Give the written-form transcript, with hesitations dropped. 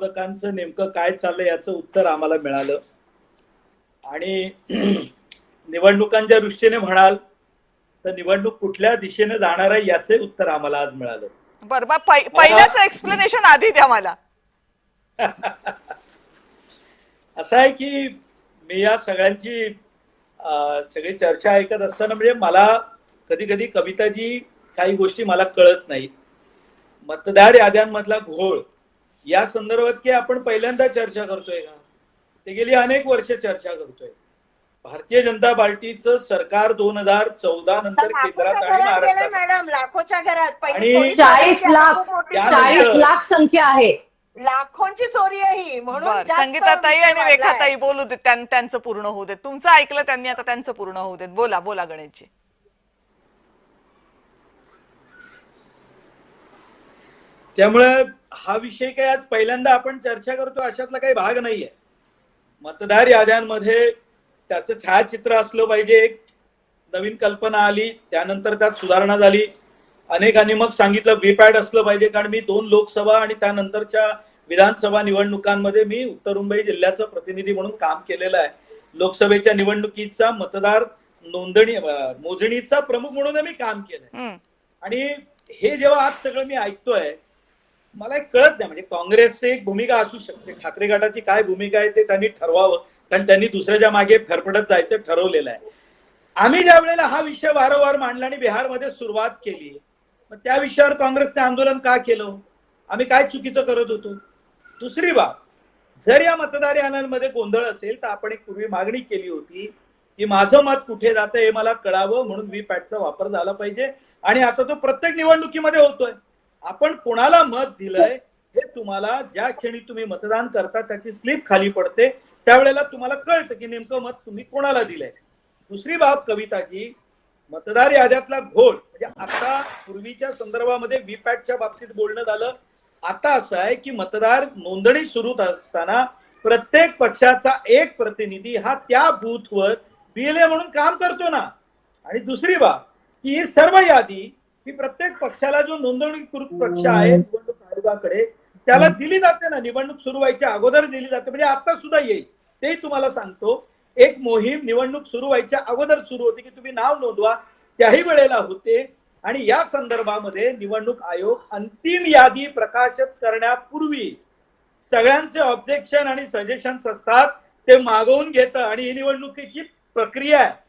विरोधकांचं नेमकं काय चाललंय याचं उत्तर आम्हाला मिळालं. आणि निवडणुकांच्या दृष्टीने म्हणाल तर निवडणूक कुठल्या दिशेने जाणार आहे याचे उत्तर आम्हाला आज मिळालं. बरं, पहिल्याच एक्सप्लेनेशन आधी द्या मला. असं आहे की मी या सगळ्यांची सगळी चर्चा ऐकत असताना म्हणजे मला कधी कधी कविताजी काही गोष्टी मला कळत नाहीत. मतदार याद्यांमधला घोळ या संदर्भात की आपण पहिल्यांदा चर्चा करतोय का? ते गेली अनेक वर्ष चर्चा करतोय. भारतीय जनता पार्टीचं सरकार 2014 नंतर केंद्रात आणि महाराष्ट्रात मॅडम लाखोच्या घरात आणि 40 लाख संख्या आहे. लाखोंची चोरी आहे ही. म्हणून संगीताताई आणि रेखाताई बोलू देत, त्यांचं पूर्ण होऊ देत. तुमचं ऐकलं त्यांनी, आता त्यांचं पूर्ण होऊ देत. बोला बोला गणेशजी. त्यामुळे हा विषय काय आज पहिल्यांदा आपण चर्चा करतो अशातला काही भाग नाहीये. मतदार याद्यांमध्ये त्याचं छायाचित्र असलं पाहिजे. एक नवीन कल्पना आली, त्यानंतर त्यात सुधारणा झाली. अनेकांनी मग सांगितलं व्हीपॅट असलं पाहिजे, कारण मी 2 लोकसभा आणि त्यानंतरच्या विधानसभा निवडणुकांमध्ये मी उत्तर मुंबई जिल्ह्याचं प्रतिनिधी म्हणून काम केलेलं आहे. लोकसभेच्या निवडणुकीचा मतदार नोंदणी मोजणीचा प्रमुख म्हणून मी काम केलंय. आणि हे जेव्हा आज सगळं मी ऐकतोय मला कळत नाही. म्हणजे काँग्रेसची एक भूमिका असू शकते, ठाकरे गटाची काय भूमिका आहे ते त्यांनी ठरवावं, कारण त्यांनी दुसऱ्याच्या मागे फरफडत जायचं ठरवलेलं आहे. आम्ही ज्या वेळेला हा विषय वारंवार मांडला आणि बिहारमध्ये सुरुवात केली, मग त्या विषयावर काँग्रेसने आंदोलन का केलं? आम्ही काय चुकीचं करत होतो? दुसरी बाब, जर या मतदार याद्यांमध्ये गोंधळ असेल तर आपण एक पूर्वी मागणी केली होती की माझं मत कुठे जातं हे मला कळावं, म्हणून व्हीपॅटचा वापर झाला पाहिजे. आणि आता तो प्रत्येक निवडणुकीमध्ये होतोय. आपण कोणाला मत दिलंय हे तुम्हाला ज्या क्षणी तुम्ही मतदान करता त्याची स्लिप खाली पडते, त्यावेळेला तुम्हाला कळतं की नेमकं मत तुम्ही कोणाला दिलंय. दुसरी बाब कविताजी, मतदार याद्यातला घोळ म्हणजे आता पूर्वीच्या संदर्भामध्ये व्हीपॅटच्या बाबतीत बोलणं झालं. आता असं आहे की मतदार नोंदणी सुरू असताना प्रत्येक पक्षाचा एक प्रतिनिधी हा त्या बूथवर बीएलए म्हणून काम करतो ना. आणि दुसरी बाब की ही सर्व यादी ही प्रत्येक पक्षाला जो नोंदणीकृत पक्ष आहे निवडणूक आयोगाकडे त्याला दिली जाते ना. निवडणूक सुरू व्हायच्या अगोदर दिली जाते. म्हणजे आता सुद्धा येईल तेही तुम्हाला सांगतो. एक मोहीम निवडणूक सुरू व्हायच्या अगोदर सुरू होती की तुम्ही नाव नोंदवा, त्याही वेळेला होते. आणि या संदर्भामध्ये निवडणूक आयोग अंतिम यादी प्रकाशित करण्यापूर्वी सगळ्यांचे ऑब्जेक्शन आणि सजेशन्स असतात ते मागवून घेतं. आणि ही निवडणुकीची प्रक्रिया आहे,